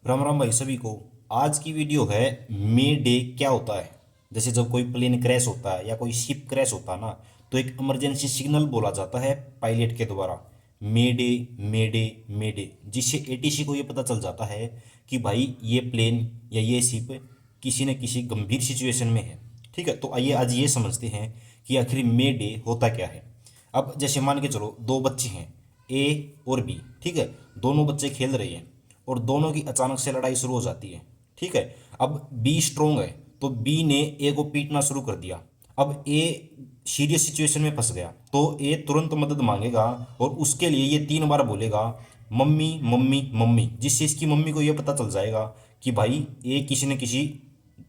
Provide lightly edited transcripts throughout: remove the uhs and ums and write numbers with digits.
राम राम भाई सभी को। आज की वीडियो है मे डे क्या होता है। जैसे जब कोई प्लेन क्रैश होता है या कोई शिप क्रैश होता है ना, तो एक इमरजेंसी सिग्नल बोला जाता है पायलट के द्वारा, मे डे मे डे मे डे, जिससे एटीसी को ये पता चल जाता है कि भाई ये प्लेन या ये शिप किसी न किसी गंभीर सिचुएशन में है। ठीक है, तो आइए आज ये समझते हैं कि आखिर मे डे होता क्या है। अब जैसे मान के चलो दो बच्चे हैं, ए और बी। ठीक है, दोनों बच्चे खेल रहे हैं और दोनों की अचानक से लड़ाई शुरू हो जाती है। ठीक है, अब बी स्ट्रोंग है तो बी ने ए को पीटना शुरू कर दिया। अब ए सीरियस सिचुएशन में फंस गया तो ए तुरंत मदद मांगेगा और उसके लिए ये 3 बार बोलेगा मम्मी मम्मी मम्मी, जिससे इसकी मम्मी को ये पता चल जाएगा कि भाई ए किसी न किसी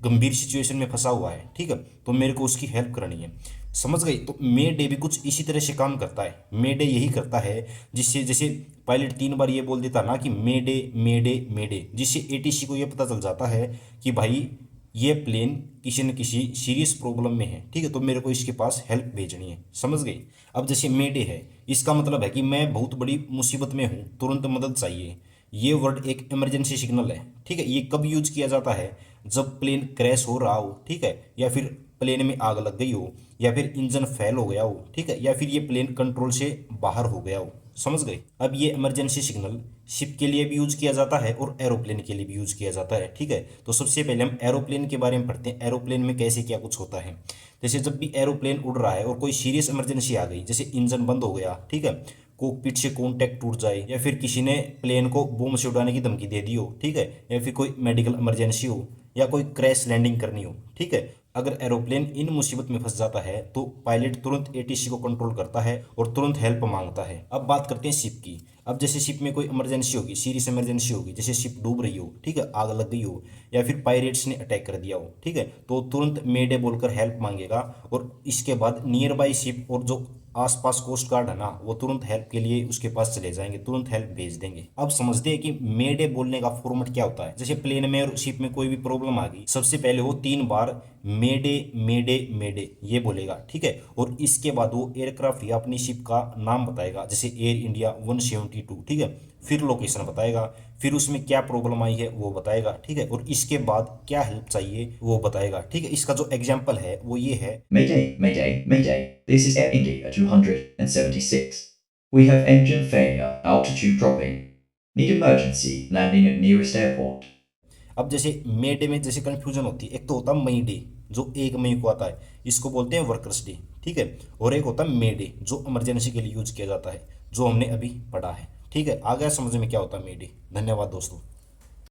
गंभीर सिचुएशन में फंसा हुआ है। ठीक है, तो मेरे को उसकी हेल्प करनी है। समझ गई? तो मे डे भी कुछ इसी तरह से काम करता है। मे डे यही करता है जिससे, जैसे पायलट 3 बार ये बोल देता ना कि मे डे मे डे मे डे, जिससे एटीसी को ये पता चल जाता है कि भाई ये प्लेन किसी न किसी सीरियस प्रॉब्लम में है। ठीक है, तो मेरे को इसके पास हेल्प भेजनी है। समझ गई? अब जैसे मे डे है, इसका मतलब है कि मैं बहुत बड़ी मुसीबत में हूँ, तुरंत मदद चाहिए। ये वर्ड एक इमरजेंसी सिग्नल है। ठीक है, ये कब यूज किया जाता है? जब प्लेन क्रैश हो रहा हो, ठीक है, या फिर प्लेन में आग लग गई हो, या फिर इंजन फेल हो गया हो, ठीक है, या फिर ये प्लेन कंट्रोल से बाहर हो गया हो। समझ गए? अब ये इमरजेंसी सिग्नल शिप के लिए भी यूज किया जाता है और एरोप्लेन के लिए भी यूज किया जाता है। ठीक है, तो सबसे पहले हम एरोप्लेन के बारे में पढ़ते हैं। एरोप्लेन में कैसे क्या कुछ होता है। जैसे जब भी एरोप्लेन उड़ रहा है और कोई सीरियस इमरजेंसी आ गई, जैसे इंजन बंद हो गया, ठीक है, कॉकपिट से कॉन्टैक्ट टूट जाए, या फिर किसी ने प्लेन को बम से उड़ाने की धमकी दे दी हो, ठीक है, या फिर कोई मेडिकल इमरजेंसी हो, या कोई क्रैश लैंडिंग करनी हो, ठीक है, अगर एरोप्लेन इन मुसीबत में फंस जाता है तो पायलट तुरंत एटीसी को कंट्रोल करता है और तुरंत हेल्प मांगता है। अब बात करते हैं शिप की। अब जैसे शिप में कोई इमरजेंसी होगी, सीरियस इमरजेंसी होगी, जैसे शिप डूब रही हो, ठीक है, आग लग गई हो, या फिर पायरेट्स ने अटैक कर दिया हो, ठीक है, तो तुरंत मेडे बोलकर हेल्प मांगेगा और इसके बाद नियर बाई शिप और जो आसपास कोस्ट गार्ड है ना, वो तुरंत हेल्प के लिए उसके पास चले जाएंगे, तुरंत हेल्प भेज देंगे। अब समझते हैं कि मे डे बोलने का फॉर्मेट क्या होता है। जैसे प्लेन में और शिप में कोई भी प्रॉब्लम आ गई, सबसे पहले वो 3 बार मे डे मे डे मे डे ये बोलेगा। ठीक है, और इसके बाद वो एयरक्राफ्ट या अपनी शिप का नाम बताएगा, जैसे एयर इंडिया 172, ठीक है, फिर लोकेशन बताएगा, फिर उसमें क्या प्रॉब्लम आई है वो बताएगा, ठीक है, और इसके बाद क्या हेल्प चाहिए वो बताएगा। ठीक है, इसका जो एग्जाम्पल है वो ये है। Mayday, Mayday, Mayday. This is Air India 276. We have engine failure, altitude dropping. Need emergency landing at nearest airport. अब जैसे मे डे में जैसे कंफ्यूजन होती है, एक तो होता है मई डे जो 1 मई को आता है, इसको बोलते हैं वर्कर्स डे, ठीक है, और एक होता है मे डे जो इमरजेंसी के लिए यूज किया जाता है, जो हमने अभी पढ़ा है। ठीक है, आ गया समझ में क्या होता है मे डे। धन्यवाद दोस्तों।